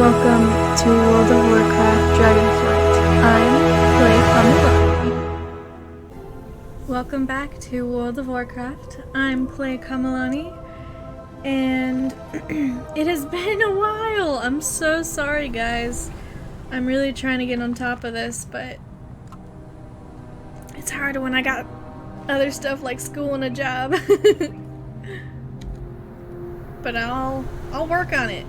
Welcome to World of Warcraft Dragonflight. I'm Play Kamalani. Welcome back to World of Warcraft. I'm Play Kamalani, and it has been a while. I'm so sorry, guys. I'm really trying to get on top of this, but it's hard when I got other stuff like school and a job. But I'll work on it.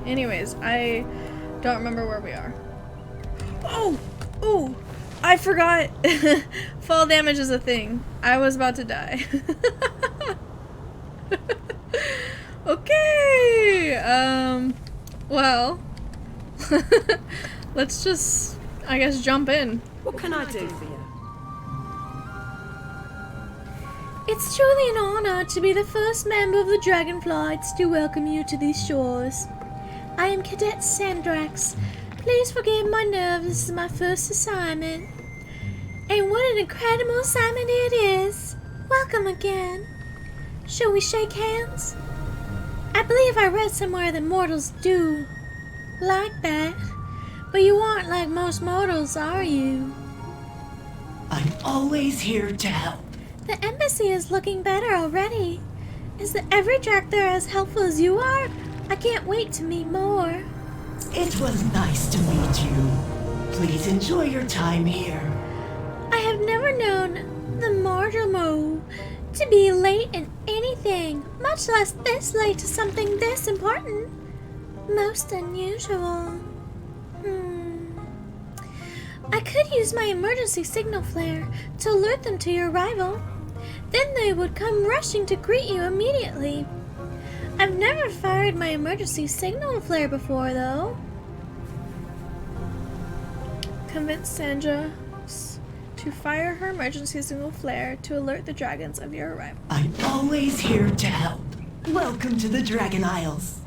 Anyways, I don't remember where we are. Oh, I forgot. Fall damage is a thing. I was about to die. Okay. Well, let's just, I guess, jump in. What can I do for you? It's truly an honor to be the first member of the Dragonflights to welcome you to these shores. I am Cadet Sandrax. Please forgive my nerves, this is my first assignment. And what an incredible assignment it is. Welcome again. Shall we shake hands? I believe I read somewhere that mortals do like that. But you aren't like most mortals, are you? I'm always here to help. The embassy is looking better already. Is the every Drac there as helpful as you are? I can't wait to meet more. It was nice to meet you. Please enjoy your time here. I have never known the Marjomo to be late in anything, much less this late to something this important. Most unusual. I could use my emergency signal flare to alert them to your arrival. Then they would come rushing to greet you immediately. I've never fired my emergency signal flare before, though. Convince Sandra to fire her emergency signal flare to alert the dragons of your arrival. I'm always here to help. Welcome to the Dragon Isles.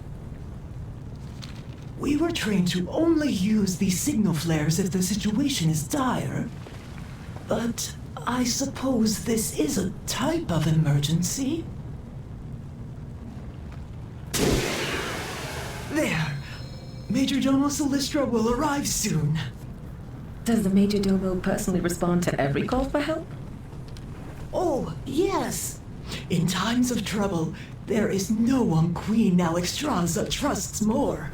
We were trained to only use these signal flares if the situation is dire. But I suppose this is a type of emergency. There. Major Domo Silistra will arrive soon. Does the Major Domo personally respond to every call for help? Oh, yes. In times of trouble, there is no one Queen Alexstrasza trusts more.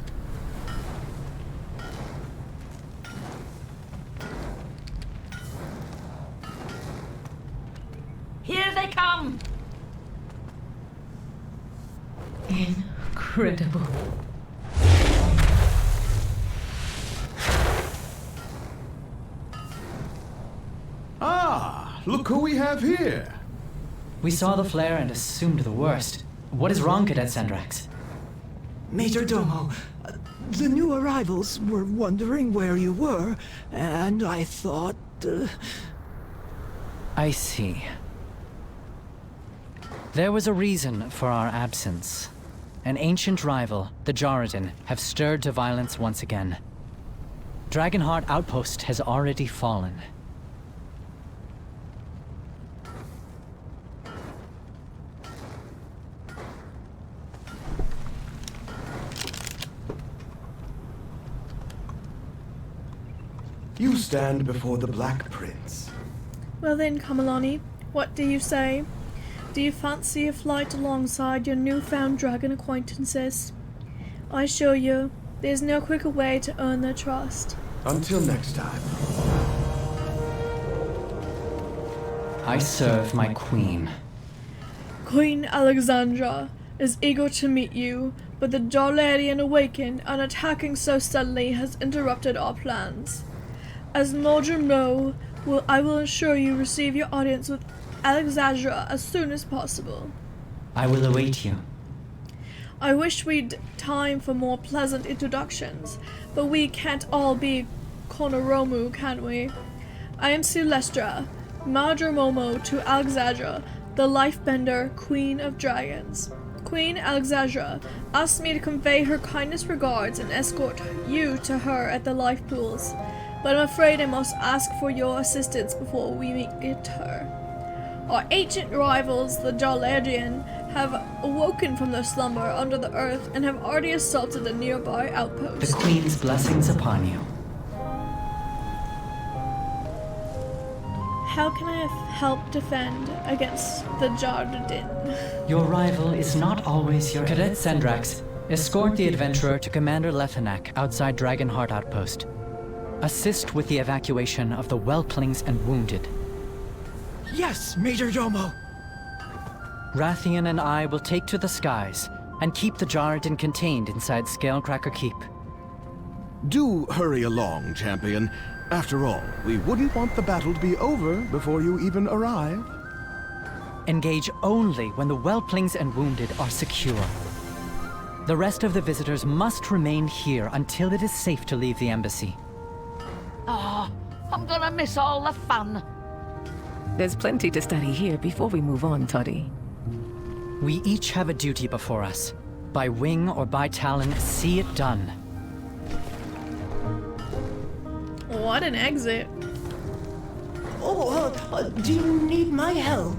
Here they come! Incredible. Ah, look who we have here. We saw the flare and assumed the worst. What is wrong, Cadet Sandrax? Major Domo, the new arrivals were wondering where you were, and I thought, I see. There was a reason for our absence. An ancient rival, the Jarradin, have stirred to violence once again. Dragonheart Outpost has already fallen. You stand before the Black Prince. Well then, Kamalani, what do you say? Do you fancy a flight alongside your newfound dragon acquaintances? I assure you, there's no quicker way to earn their trust. Until next time. I serve my queen. Queen Alexandra is eager to meet you, but the Jarlarian awakened and attacking so suddenly has interrupted our plans. As Marjomo, I will ensure you receive your audience with Alexandra as soon as possible. I will await you. I wish we'd time for more pleasant introductions, but we can't all be Konoromu, can we? I am Celestra, Majormomo to Alexandra, the Lifebender, Queen of Dragons. Queen Alexandra asked me to convey her kindest regards and escort you to her at the life pools, but I'm afraid I must ask for your assistance before we meet her. Our ancient rivals, the Jarlarian, have awoken from their slumber under the earth and have already assaulted a nearby The outpost. Queen's blessings upon you. How can I help defend against the Jardin? Your rival is not always your... Cadet Sendrax, escort the adventurer to Commander Lethanak outside Dragonheart Outpost. Assist with the evacuation of the whelplings and wounded. Yes, Major Domo. Rathian and I will take to the skies and keep the Jardin contained inside Scalecracker Keep. Do hurry along, champion. After all, we wouldn't want the battle to be over before you even arrive. Engage only when the whelplings and wounded are secure. The rest of the visitors must remain here until it is safe to leave the embassy. Oh, I'm gonna miss all the fun. There's plenty to study here before we move on, Toddy. We each have a duty before us. By wing or by talon, see it done. What an exit. Do you need my help?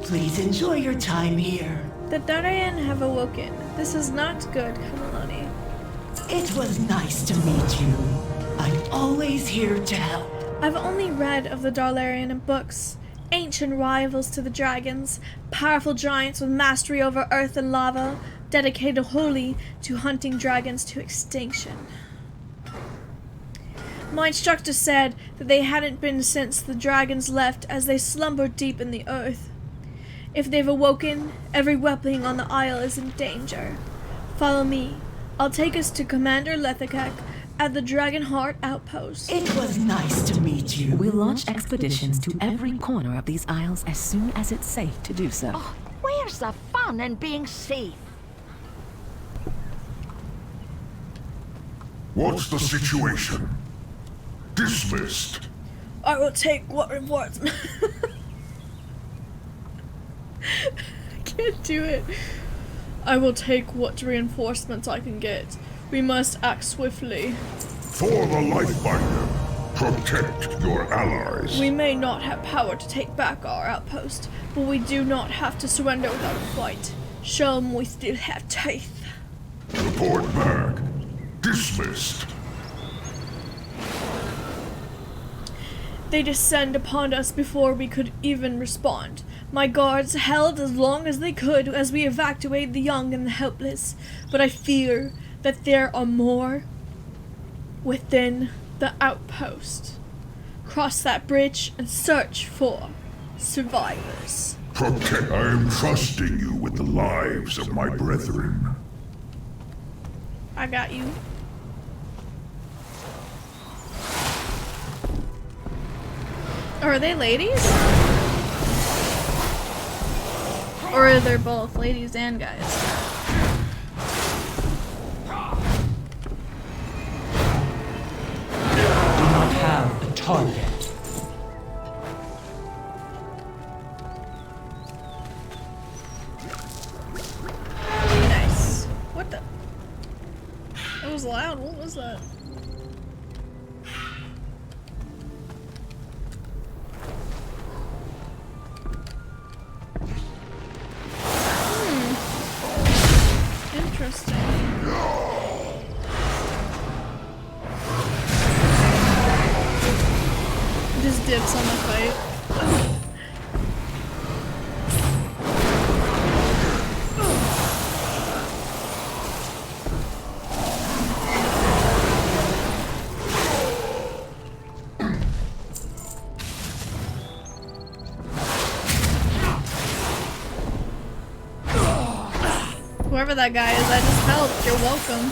Please enjoy your time here. The Darien have awoken. This is not good, Kamalani. It was nice to meet you. I'm always here to help. I've only read of the Darlarian in books. Ancient rivals to the dragons, powerful giants with mastery over earth and lava, dedicated wholly to hunting dragons to extinction. My instructor said that they hadn't been since the dragons left, as they slumbered deep in the earth. If they've awoken, every weapon on the isle is in danger. Follow me. I'll take us to Commander Lethakak at the Dragonheart Outpost. It was nice to meet you. We'll launch expeditions to every corner of these isles as soon as it's safe to do so. Oh, where's the fun in being safe? What's the situation? Dismissed. I will take what rewards. I can't do it. I will take what reinforcements I can get. We must act swiftly. For the Lightbinder, protect your allies. We may not have power to take back our outpost, but we do not have to surrender without a fight. Show them we still have teeth. Report back. Dismissed. They descend upon us before we could even respond. My guards held as long as they could as we evacuated the young and the helpless, but I fear that there are more within the outpost. Cross that bridge and search for survivors. Protect. I am trusting you with the lives of my brethren. I got you. Are they ladies? Or are they both ladies and guys? Do not have a target. Nice. What the? That was loud. What was that? Interesting. Just dips on the fight. Whoever that guy is, I just helped. You're welcome.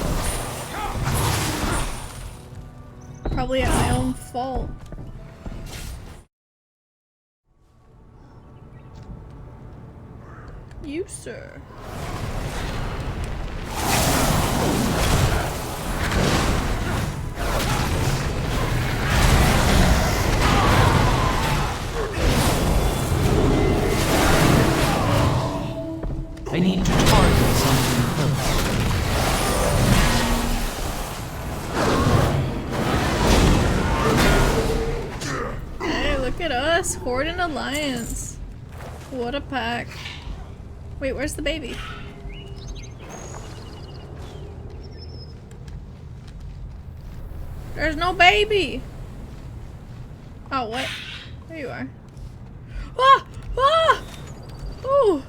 Probably at my own fault. You, sir. I need to target something first. Hey, look at us. Horde and Alliance. What a pack. Wait, where's the baby? There's no baby! Oh, what? There you are. Ah! Ah! Ooh!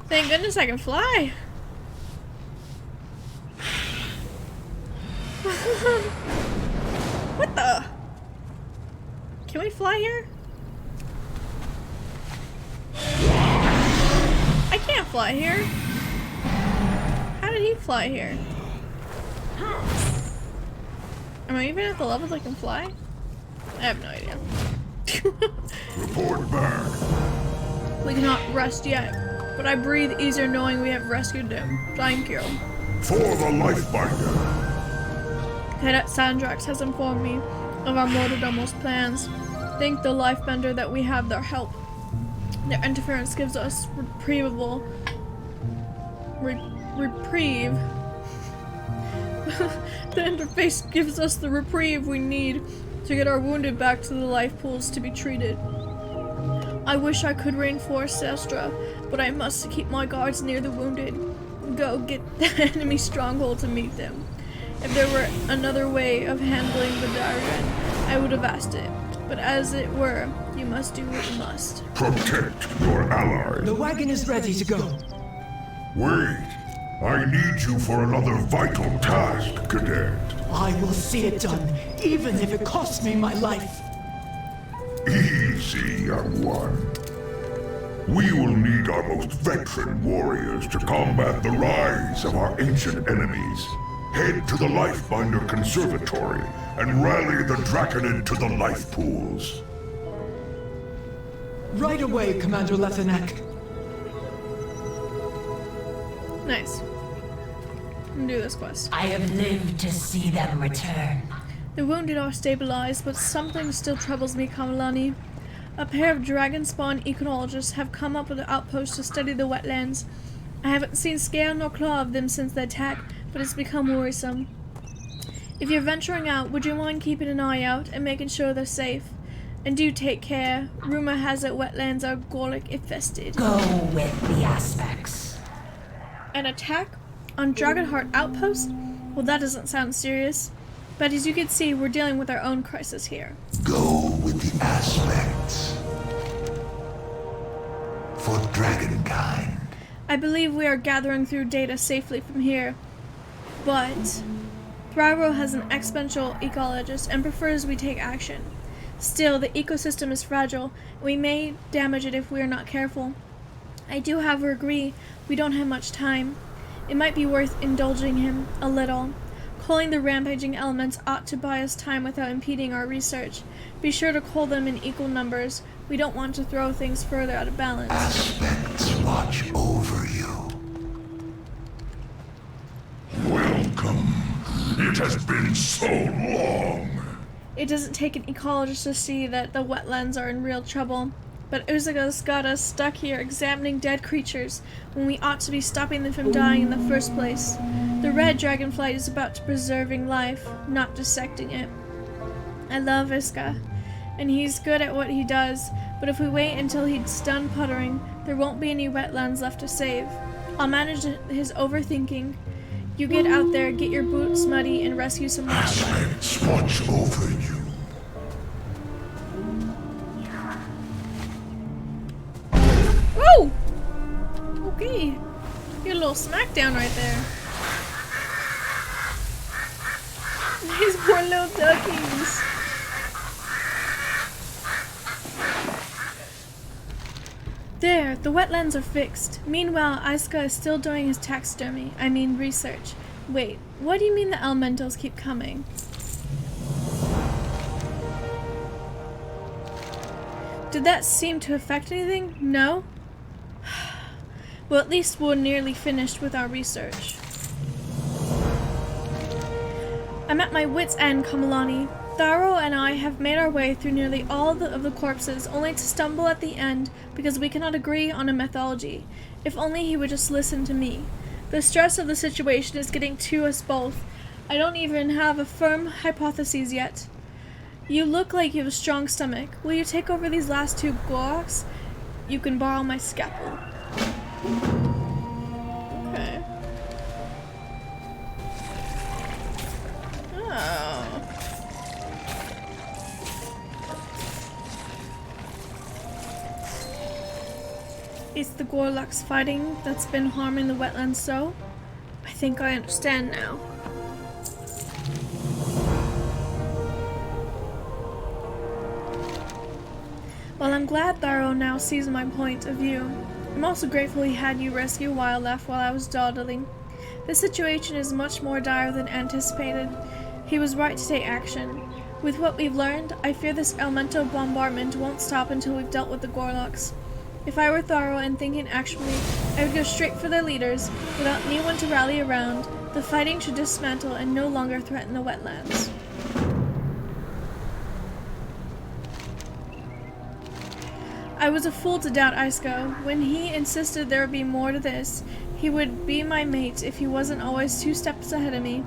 Thank goodness I can fly! What the? Can we fly here? I can't fly here. How did he fly here? Am I even at the level that I can fly? I have no idea. Report back. We cannot rest yet, but I breathe easier knowing we have rescued him. Thank you. For the Lifebinder. Cadet Sandrax has informed me of our Mortodomo's plans. Thank the Lifebender that we have their help. Their interference gives us reprieve. The interface gives us the reprieve we need to get our wounded back to the life pools to be treated. I wish I could reinforce Sestra, but I must keep my guards near the wounded. Go get the enemy stronghold to meet them. If there were another way of handling the Dragon, I would have asked it. But as it were, you must do what you must. Protect your ally. The wagon is ready to go. Wait. I need you for another vital task, Cadet. I will see it done, even if it costs me my life. Easy, young one. We will need our most veteran warriors to combat the rise of our ancient enemies. Head to the Lifebinder Conservatory and rally the Draconid to the life pools. Right away, Commander Lethanek. Nice. Do this quest. I have lived to see them return. The wounded are stabilized, but something still troubles me, Kamalani. A pair of dragon spawn econologists have come up with an outpost to study the wetlands. I haven't seen scale nor claw of them since the attack, but it's become worrisome. If you're venturing out, would you mind keeping an eye out and making sure they're safe? And do take care. Rumor has it wetlands are Gorlick infested. Go with the aspects. An attack on Dragonheart Outpost? Well, that doesn't sound serious. But as you can see, we're dealing with our own crisis here. Go with the aspects. For Dragonkind. I believe we are gathering through data safely from here. But Thraro has an exponential ecologist and prefers we take action. Still, the ecosystem is fragile, and we may damage it if we are not careful. I do, however, agree we don't have much time. It might be worth indulging him a little. Culling the rampaging elements ought to buy us time without impeding our research. Be sure to cull them in equal numbers. We don't want to throw things further out of balance. Aspects watch over you. Welcome. It has been so long. It doesn't take an ecologist to see that the wetlands are in real trouble. But Uzaga's got us stuck here examining dead creatures when we ought to be stopping them from dying in the first place. The red dragonflight is about to preserving life, not dissecting it. I love Iska, and he's good at what he does, but if we wait until he's done puttering, there won't be any wetlands left to save. I'll manage his overthinking. You get out there, get your boots muddy, and rescue some wildlife. Aspects watch over you. Whoa! Okay. Get a little smackdown right there. These poor little duckies. There, the wetlands are fixed. Meanwhile, Iska is still doing his taxidermy. I mean research. Wait, what do you mean the elementals keep coming? Did that seem to affect anything? No? Well, at least we're nearly finished with our research. I'm at my wit's end, Kamalani. Tharo and I have made our way through nearly all of the corpses, only to stumble at the end because we cannot agree on a methodology. If only he would just listen to me. The stress of the situation is getting to us both. I don't even have a firm hypothesis yet. You look like you have a strong stomach. Will you take over these last two Gorks? You can borrow my scalpel. Okay. Oh. It's the Gorlocks fighting that's been harming the wetlands so? I think I understand now. Well, I'm glad Tharo now sees my point of view. I'm also grateful he had you rescue Wildlife while I was dawdling. The situation is much more dire than anticipated. He was right to take action. With what we've learned, I fear this elemental bombardment won't stop until we've dealt with the Gorlocks. If I were Tharo and thinking actually, I would go straight for their leaders, without anyone to rally around. The fighting should dismantle and no longer threaten the wetlands. I was a fool to doubt Isko. When he insisted there would be more to this, he would be my mate if he wasn't always 2 steps ahead of me.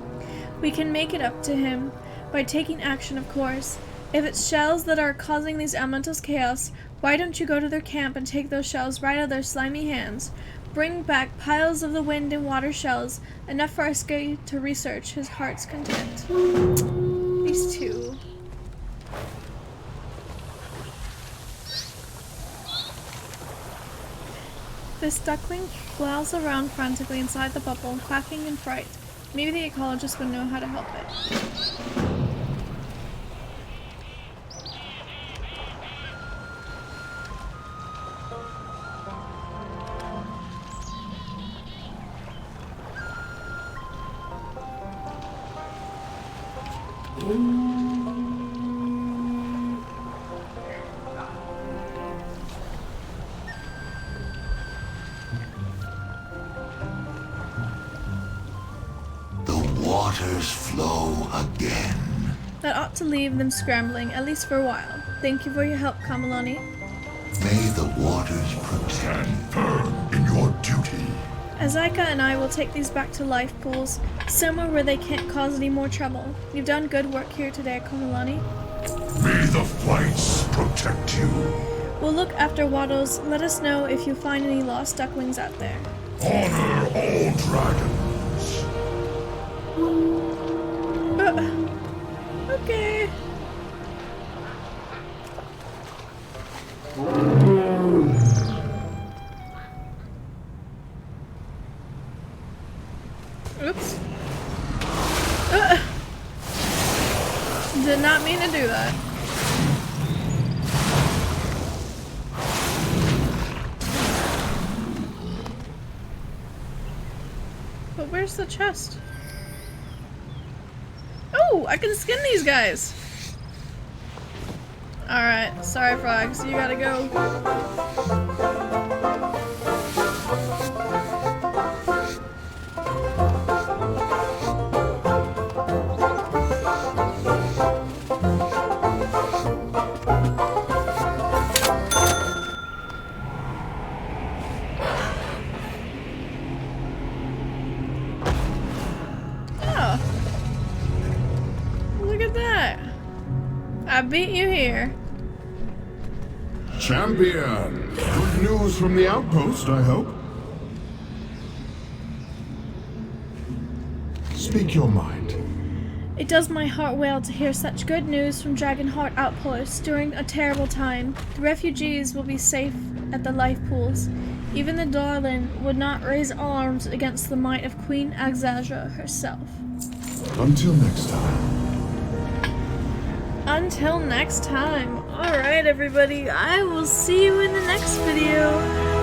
We can make it up to him, by taking action of course. If it's shells that are causing these elementals chaos, why don't you go to their camp and take those shells right out of their slimy hands? Bring back piles of the wind and water shells, enough for Isko to research his heart's content. These two. This duckling flails around frantically inside the bubble, quacking in fright. Maybe the ecologist would know how to help it. Waters flow again. That ought to leave them scrambling, at least for a while. Thank you for your help, Kamalani. May the waters protect. Stand firm in your duty. Azaka and I will take these back to life pools, somewhere where they can't cause any more trouble. You've done good work here today, Kamalani. May the flights protect you. We'll look after Waddles. Let us know if you find any lost ducklings out there. Honor all dragons. Okay. Oops. Did not mean to do that. But where's the chest? Oh, I can skin these guys. Alright, sorry frogs, you gotta go. I beat you here. Champion! Good news from the outpost, I hope. Speak your mind. It does my heart well to hear such good news from Dragonheart Outpost during a terrible time. The refugees will be safe at the life pools. Even the Darlin would not raise arms against the might of Queen Axaja herself. Until next time. Until next time. Alright everybody, I will see you in the next video.